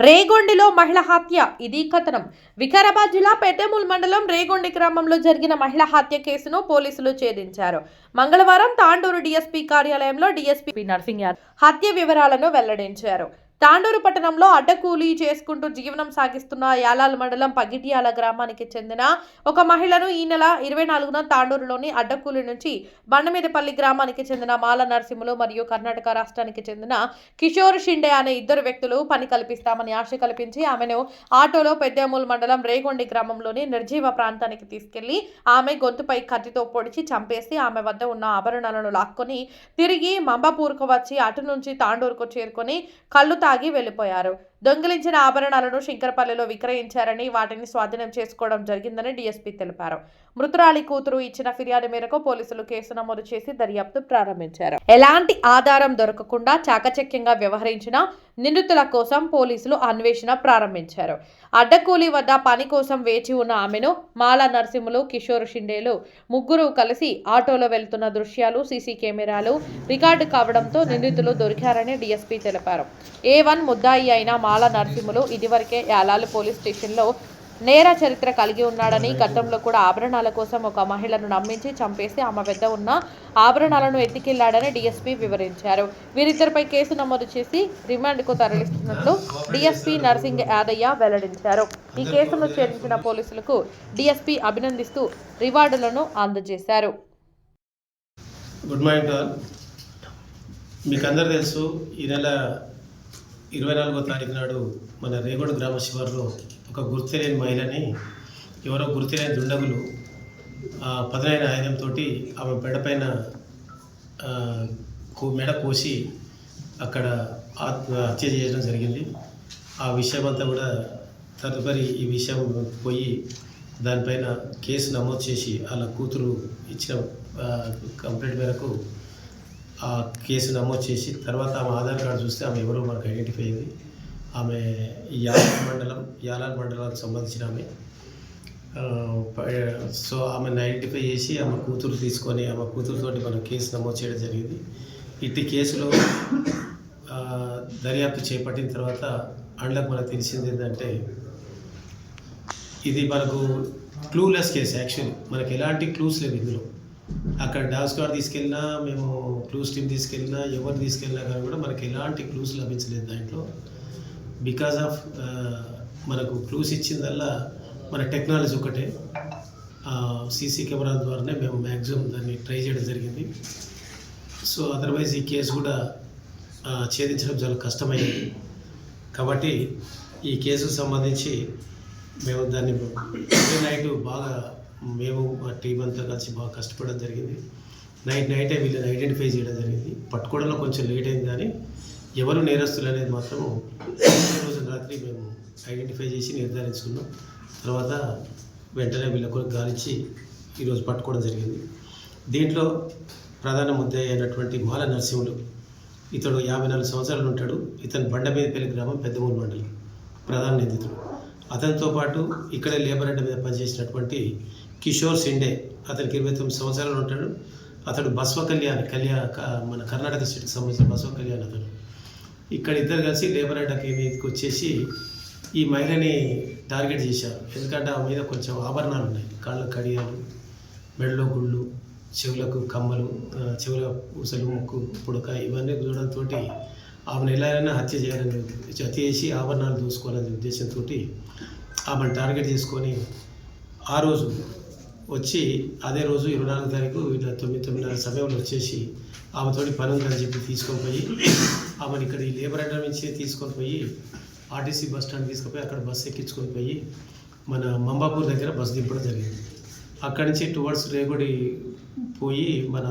రేగొండిలో మహిళ హత్య. ఇది కథనం. వికారాబాద్ జిల్లా పెద్దమూల్ మండలం రేగొండి గ్రామంలో జరిగిన మహిళ హత్య కేసును పోలీసులు ఛేదించారు. మంగళవారం తాండూరు డీఎస్పీ కార్యాలయంలో డీఎస్పీ నర్సింగ్ యాదవ్ హత్య వివరాలను వెల్లడించారు. తాండూరు పట్టణంలో అడ్డకూలీ చేసుకుంటూ జీవనం సాగిస్తున్న యాలాల్ మండలం పగిట్యాల గ్రామానికి చెందిన ఒక మహిళను ఈ నెల 24న తాండూరులోని అడ్డకూలీ నుంచి బండమీదపల్లి గ్రామానికి చెందిన మాల నరసింహులు మరియు కర్ణాటక రాష్ట్రానికి చెందిన కిషోర్ షిండే అనే ఇద్దరు వ్యక్తులు పని కల్పిస్తామని ఆశ కల్పించి ఆమెను ఆటోలో పెద్దమూల్ మండలం రేగొండి గ్రామంలోని నిర్జీవ ప్రాంతానికి తీసుకెళ్లి ఆమె గొంతుపై కత్తితో పొడిచి చంపేసి ఆమె వద్ద ఉన్న ఆభరణాలను లాక్కొని తిరిగి మంబాపూర్కు వచ్చి అటు నుంచి తాండూరుకు చేరుకొని కళ్ళు తాగి వెళ్లిపోయారు. దొంగిలించిన ఆభరణాలను శంకరపల్లిలో విక్రయించారని వాటిని స్వాధీనం చేసుకోవడం జరిగిందని డీఎస్పీ తెలిపారు. మృతురాలి కూతురు ఇచ్చిన ఫిర్యాదు మేరకు పోలీసులు కేసు నమోదు చేసి దర్యాప్తు ప్రారంభించారు. ఎలాంటి ఆధారం దొరకకుండా చాకచక్యంగా వ్యవహరించిన నిందితుల కోసం పోలీసులు అన్వేషణ ప్రారంభించారు. అడ్డకూలీ వద్ద పని కోసం వేచి ఉన్న ఆమెను మాల నరసింహులు, కిషోర్ షిండేలు ముగ్గురు కలిసి ఆటోలో వెళ్తున్న దృశ్యాలు సీసీ కెమెరాలు రికార్డు కావడంతో నిందితులు దొరికారని డీఎస్పీ తెలిపారు. A1 ముద్దాయి అయిన మాల నరసింహులు ఇదివరకే యాలాల్ పోలీస్ స్టేషన్లో నేర చరిత్ర కలిగి ఉన్నాడని, గతంలో కూడా ఆభరణాల కోసం ఒక మహిళను నమ్మించి చంపేసి ఆమె వద్ద ఉన్న ఆభరణాలను ఎత్తికెళ్లాడని డీఎస్పీ వివరించారు. వీరిద్దరిపై కేసు నమోదు చేసి రిమాండ్కు తరలిస్తున్నట్లు డీఎస్పీ నర్సింగ్ యాదయ్య వెల్లడించారు. ఈ కేసును ఛేదించిన పోలీసులకు డీఎస్పీ అభినందిస్తూ రివార్డులను అందజేశారు. Good morning all. మీకు అందరూ తెలుసు, ఈ నెల 24వ తారీఖు నాడు మన రేగొండ గ్రామ శివారులో ఒక గుర్తులేని మహిళని ఎవరో గుర్తులేని దుండగులు పదునైన ఆయుధంతో ఆమె మెడపైన మెడ కోసి అక్కడ హత్య చేయడం జరిగింది. ఆ విషయం అంతా కూడా తదుపరి ఈ విషయం పోయి దానిపైన కేసు నమోదు చేసి వాళ్ళ కూతురు ఇచ్చిన కంప్లైంట్ మేరకు ఆ కేసు నమోదు చేసి తర్వాత ఆమె ఆధార్ కార్డు చూస్తే ఆమె ఎవరో మనకు ఐడెంటిఫై అయింది. ఆమె యాలాల్ మండలానికి సంబంధించిన ఆమె. సో ఆమెను ఐడెంటిఫై చేసి ఆమె కూతురు తీసుకొని ఆమె కూతురుతోటి మనం కేసు నమోదు చేయడం జరిగింది. ఇట్టి కేసులో దర్యాప్తు చేపట్టిన తర్వాత అండ్లకు మనకు తెలిసింది ఏంటంటే ఇది మనకు క్లూలెస్ కేసు. యాక్చువల్లీ మనకు ఎలాంటి క్లూస్ లేవు ఇందులో. అక్కడ డాగ్ స్క్వాడ్ తీసుకెళ్ళినా, మేము క్లూస్ టీమ్ తీసుకెళ్ళినా, ఎవరు తీసుకెళ్ళినా కానీ కూడా మనకి ఎలాంటి క్లూస్ లభించలేదు దాంట్లో. బికాజ్ ఆఫ్ మనకు క్లూస్ ఇచ్చిందల్లా మన టెక్నాలజీ ఒకటే, సీసీ కెమెరా ద్వారానే మేము మ్యాక్సిమం దాన్ని ట్రై చేయడం జరిగింది. సో అదర్వైజ్ ఈ కేసు కూడా ఛేదించడం చాలా కష్టమైంది. కాబట్టి ఈ కేసుకు సంబంధించి మేము దాన్ని నైట్ బాగా మేము మా టీం అంతా కలిసి బాగా కష్టపడడం జరిగింది. నైటే వీళ్ళని ఐడెంటిఫై చేయడం జరిగింది. పట్టుకోవడంలో కొంచెం లేట్ అయింది, కానీ ఎవరు నేరస్తులు అనేది మాత్రము రోజు రాత్రి మేము ఐడెంటిఫై చేసి నిర్ధారించుకున్నాం. తర్వాత వెంటనే వీళ్ళకు గాలించి ఈరోజు పట్టుకోవడం జరిగింది. దీంట్లో ప్రధాన ముద్దాయి అయినటువంటి మాల నరసింహులు, ఇతడు 54 సంవత్సరాలు ఉంటాడు. ఇతను బండమీదపల్లి గ్రామం పెద్దమూల్ మండలం ప్రధాన నిందితుడు. అతనితో పాటు ఇక్కడే లేబర్ అడ్డ మీద పనిచేసినటువంటి కిషోర్ షిండే, అతనికి 29 సంవత్సరాలు ఉంటాడు. అతడు బసవ కళ్యాణ్ మన కర్ణాటక స్టేట్కి సంబంధించిన బసవ కళ్యాణ్ అతడు. ఇక్కడ ఇద్దరు కలిసి లేబర్ అడ్డకి మీదకి వచ్చేసి ఈ మహిళని టార్గెట్ చేశారు. ఎందుకంటే ఆ మీద కొంచెం ఆభరణాలు ఉన్నాయి, కాళ్ళ కడియాలు, మెడలో గుళ్ళు, చెవులకు కమ్మలు, చెవుల పూసలు, ముక్కు పుడక, ఇవన్నీ చూడడంతో ఆమెను ఎలాగైనా హత్య చేసి ఆభరణాలు దూసుకోవాలనే ఉద్దేశంతో ఆమెను టార్గెట్ చేసుకొని ఆ రోజు వచ్చి అదే రోజు 24వ తారీఖు వీళ్ళ 9:30 సమయంలో వచ్చేసి ఆమెతోటి పని ఉందని చెప్పి తీసుకొని పోయి ఆమెను ఇక్కడ ఈ లేబర్ అడ్డ నుంచి తీసుకొని పోయి ఆర్టీసీ బస్ స్టాండ్ తీసుకుపోయి అక్కడ బస్సు ఎక్కించుకొని పోయి మన మంబాపూర్ దగ్గర బస్సు దింపడం జరిగింది. అక్కడి నుంచి టువర్డ్స్ రేగొడి పోయి మన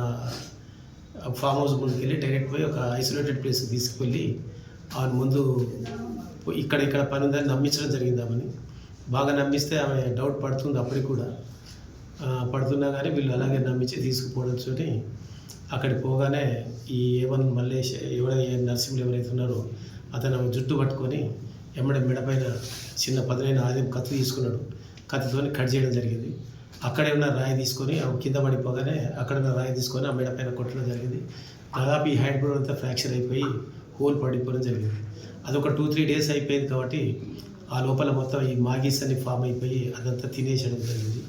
ఫామ్ హౌస్ ముందుకు వెళ్ళి డైరెక్ట్ పోయి ఒక ఐసోలేటెడ్ ప్లేస్కి తీసుకువెళ్ళి ఆమె ముందు ఇక్కడ పని ఉందని నమ్మించడం జరిగింది. ఆమెని బాగా నమ్మిస్తే ఆమె డౌట్ పడుతుంది. అప్పటికి కూడా పడుతున్నా కానీ వీళ్ళు అలాగే నమ్మించి తీసుకుపోవడంతో అక్కడికి పోగానే ఈ A1 మల్లేష్ నరసింహులు ఎవరైతే ఉన్నారో అతను జుట్టు పట్టుకొని మెడపైన చిన్న పదునైన ఆయుధం కత్తి తీసుకున్నాడు. కత్తితో కట్ చేయడం జరిగింది. అక్కడే ఉన్న రాయి తీసుకొని కింద పడిపోగానే అక్కడ ఉన్న రాయి తీసుకొని ఆ మెడపైన కొట్టడం జరిగింది. దాదాపు ఈ హ్యాండ్ బోర్డ్ అంతా ఫ్రాక్చర్ అయిపోయి హోల్ పడిపోవడం జరిగింది. అదొక 2-3 డేస్ అయిపోయింది కాబట్టి ఆ లోపల మొత్తం ఈ మాగీస్ అన్ని ఫామ్ అయిపోయి అదంతా తినేసడం జరిగింది.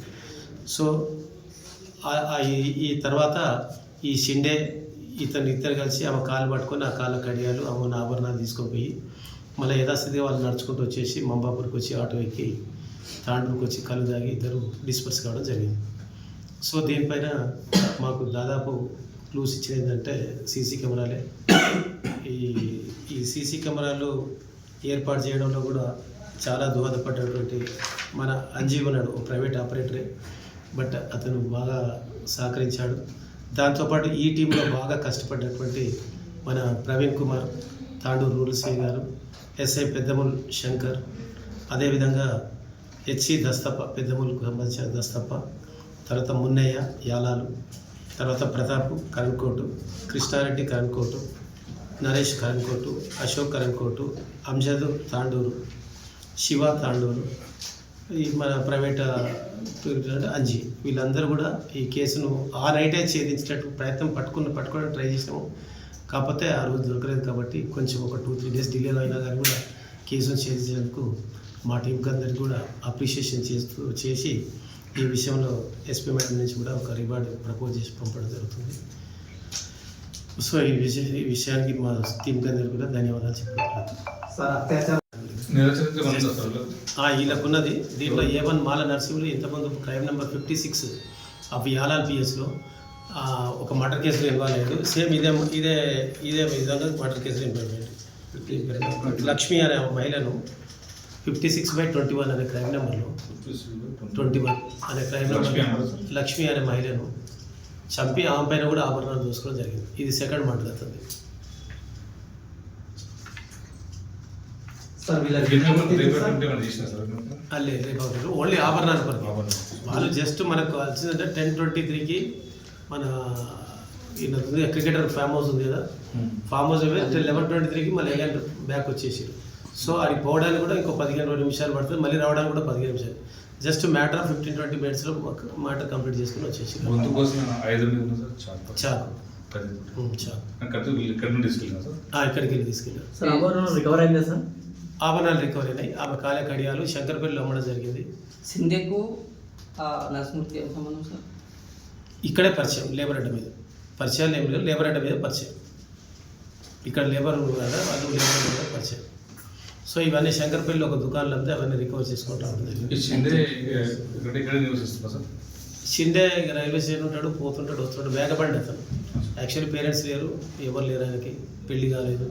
సో ఈ తర్వాత ఈ షిండే ఇద్దరు కలిసి ఆమె కాలు పట్టుకొని ఆ కాళ్ళ కడియాలు ఆమె ఆభరణాలు తీసుకొని పోయి మళ్ళీ యథాస్థితిగా వాళ్ళు నడుచుకుంటూ వచ్చేసి మంబాపూర్కి వచ్చి ఆటో ఎక్కి తాండూరుకి వచ్చి కళ్ళు తాగి ఇద్దరు డిస్పర్స్ కావడం జరిగింది. సో దీనిపైన మాకు దాదాపు క్లూస్ ఇచ్చింది ఏంటంటే సీసీ కెమెరాలే. ఈ సీసీ కెమెరాలు ఏర్పాటు చేయడంలో కూడా చాలా దోహదపడ్డటువంటి మన అంజీవ్ ఉన్నాడు, ప్రైవేట్ ఆపరేటరే, బట్ అతను బాగా సహకరించాడు. దాంతోపాటు ఈ టీంలో బాగా కష్టపడ్డటువంటి మన ప్రవీణ్ కుమార్, తాండూరు రూరల్ సిఐ గారు, ఎస్ఐ పెద్దమూల్ శంకర్, అదేవిధంగా హెచ్సి దస్తప్ప, పెద్దమూలుకు సంబంధించిన దస్తప్ప, తర్వాత మున్నయ్య యాలాలు, తర్వాత ప్రతాప్ కరణ్కోటు, కృష్ణారెడ్డి కరణ్కోటు, నరేష్ కరణ్కోటు, అశోక్ కరణ్కోటు, అంజద్ తాండూరు, శివ తాండూరు, ఈ మన ప్రైవేట్ అంజీ, వీళ్ళందరూ కూడా ఈ కేసును ఆ నైటే ఛేదించేటట్టు ప్రయత్నం పట్టుకోవడానికి ట్రై చేసినాము. కాకపోతే ఆ రోజు దొరకలేదు కాబట్టి కొంచెం ఒక 2-3 డేస్ డిలే అయినా కానీ కూడా కేసును ఛేదించేందుకు మా టీంకి అందరికీ కూడా అప్రిషియేషన్ చేసి ఈ విషయంలో ఎస్పీ మేడం నుంచి కూడా ఒక రివార్డు ప్రపోజ్ చేసి పంపడం జరుగుతుంది. సో ఈ విషయానికి మా టీంకి అందరికీ కూడా ధన్యవాదాలు చెప్తున్నాను. వీళ్ళకున్నది దీంట్లో A1 మాల నరసింహులు ఇంతకుముందు క్రైమ్ నెంబర్ 56 ఆఫ్ యాలాల్ పిఎస్లో ఒక మర్డర్ కేసులో ఇన్వాల్వ్ అయ్యాడు. సేమ్ ఇదే విధంగా మర్డర్ కేసులో ఇన్వాల్వ్ అయ్యాడు. లక్ష్మి అనే మహిళను 56/21 అనే క్రైమ్ నెంబర్లో 21 అనే క్రైమ్ నెంబర్ లక్ష్మి అనే మహిళను చంపి ఆమె పైన కూడా ఆభరణాలు చూసుకోవడం జరిగింది. ఇది సెకండ్ మర్డర్ అవుతుంది. ఓన్లీ ఆభరణాలు కొరకు వాళ్ళు జస్ట్ మనకు వచ్చిందంటే 10:23కి మన క్రికెటర్ ఫామ్ హౌస్ ఉంది కదా, ఫామ్ హౌస్ 11:23కి మళ్ళీ ఎలాంటి బ్యాక్ వచ్చేసారు. సో అది పోవడానికి కూడా ఇంకో 15-20 నిమిషాలు పడుతుంది, మళ్ళీ రావడానికి కూడా 15 నిమిషాలు. జస్ట్ మ్యాటర్ ఆఫ్ 15-20 మినిట్స్లో మ్యాటర్ కంప్లీట్ చేసుకుని వచ్చేసి ఇక్కడికి వెళ్ళి తీసుకెళ్ళారు. ఆభరణాలు రికవరీ అయినాయి. ఆమె కాలే కడియాలు శంకర్పల్లిలో అమ్మడం జరిగింది. సింధేకు నరసింహమూర్తి సంబంధం సార్ ఇక్కడే పరిచయం, లేబర్ అడ్డ మీద పరిచయాలు ఏం లేవు, లేబర్ అడ్డ మీద పరిచయం. ఇక్కడ లేబర్ కదా, వాళ్ళు లేబర్ అడ్డ మీద పరిచయం. సో ఇవన్నీ శంకర్పల్లిలో ఒక దుకాణంలో అంతా అవన్నీ రికవర్ చేసుకుంటూ ఉంటుంది. షిండే రైల్వే స్టేషన్ ఉంటాడు, పోతుంటాడు, వస్తుంటాడు, వేగబండి అతను. యాక్చువల్లీ పేరెంట్స్ లేరు, ఎవరు లేరు, ఆయనకి పెళ్లి కాలేదు.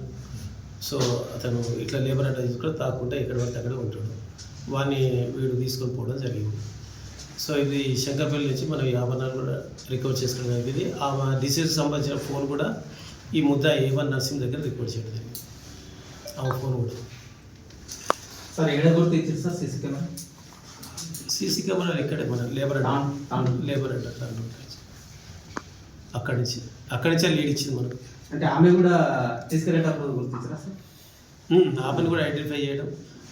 సో అతను ఇట్లా లేబర్ అడ్డా తీసుకొని తాకుండా ఇక్కడ పడితే అక్కడే ఉంటాడు. వాడిని వీడు తీసుకొని పోవడం జరిగింది. సో ఇది శంకర్పల్లి నుంచి మనం ఈ ఆభరణాలు కూడా రికవర్ చేసుకోవడం జరిగింది. ఆ డిసీజ్ సంబంధించిన ఫోన్ కూడా ఈ ముద్ద A1 నర్సింగ్ దగ్గర రికవర్ చేయడం జరిగింది. ఆ ఫోన్ కూడా సార్ ఎక్కడ గుర్తు ఇచ్చింది సార్ సీసీ కెమెరా ఇక్కడే మన లేబర్ అడ్డా అక్కడి నుంచే లీడ్ ఇచ్చింది మనకు. అంటే ఆమె కూడా తీసుకెళ్ళేటప్పుడు గుర్తించారా సార్? ఆమెను కూడా ఐడెంటిఫై చేయడం,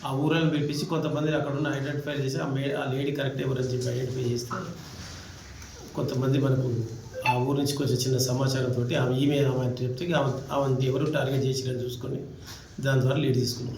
ఆ ఊళ్ళని పిలిపించి కొంతమందిని అక్కడ ఉన్న ఐడెంటిఫై చేసి ఆ లేడీ కరెక్ట్ ఎవరని చెప్పి ఐడెంటిఫై చేస్తే కొంతమంది మనకు ఆ ఊరు నుంచి కొంచెం చిన్న సమాచారంతో ఆమె చెప్తే ఆమె ఎవరు టార్గెట్ చేసిరని చూసుకొని దాని ద్వారా లీడ్ తీసుకున్నాం.